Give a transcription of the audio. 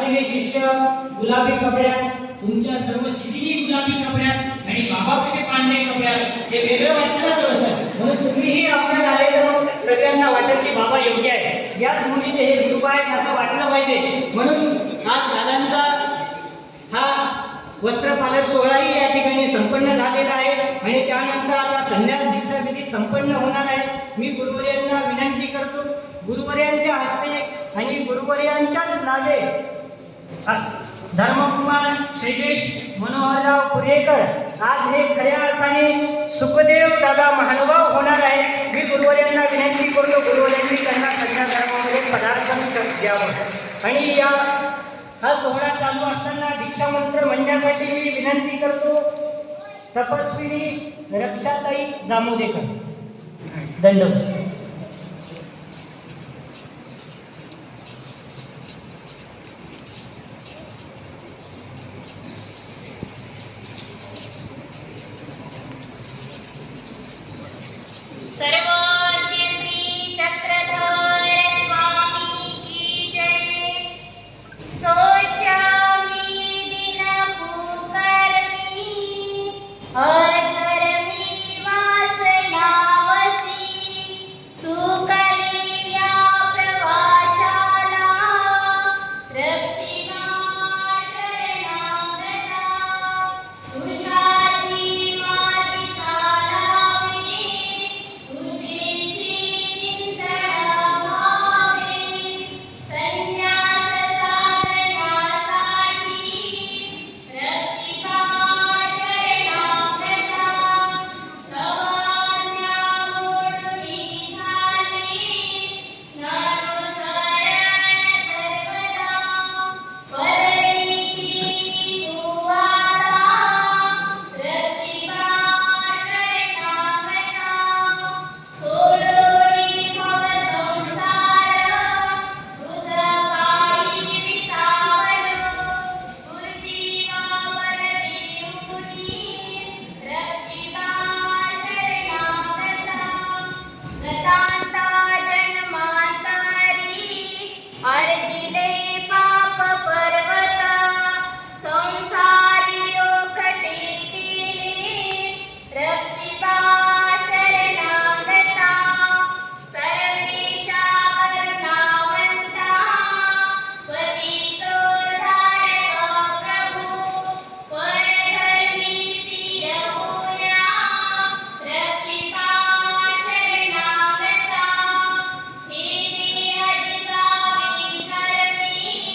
सगळे शिष्य गुलाबी कपड्यात, तुमच्या सर्व शिटी गुलाबी कपड्यात आणि बाबा कसे पांढरे कपड्यात, हे वेगळं वाटतं ना थोडंसं. म्हणून तुम्हीही आपल्यात आले तर मग सगळ्यांना वाटेल की बाबा योग्य आहे, याच मुलीचे हे गुरु आहेत असं वाटलं पाहिजे. म्हणून आज दादांचा हा वस्त्रपालक सोहळाही या ठिकाणी संपन्न झालेला आहे आणि त्यानंतर आता संन्यास दीक्षा विधी संपन्न होणार आहे. मी गुरुवर्यांना विनंती करतो, गुरुवर्यांच्या हस्ते आणि गुरुवर्यांच्याच नावे धर्मकुमार शैलेश मनोहरराव कुरेकर आज हे खऱ्या अर्थाने सुखदेव दादा महानुभाव होणार आहे. मी गुरुवर्यांना विनंती करतो, गुरुवर्यांनी त्यांना कन्या धर्मामध्ये पदार्पण द्यावं आणि हा सोहळा चालू असताना दीक्षामंत्र म्हणण्यासाठी मी विनंती करतो तपस्विनी रक्षाताई जामोदेकर. धन्यवाद. सर्वज्ञ श्री चक्रधर स्वामी की जय. सोचामी दिन पुकारमी अधर्मी वासनावसी सुकलिया प्रवाशाला रक्षिमा शरणागता तुझाची माती चालावी तुझी चिंतन व्हावे संन्यास साधण्यासाठी रक्षिका शरणागता तवाज्ञा मोडून झाली ननुसरण सर्वदा परैकी तू आता रक्षिका शरणागता सोडोनी भव संसार तुझ पायी विसावलो स्फूर्तिमा परदेऊनी रक्षिका शरणागता गतांता जन्मांतरी अर्जिले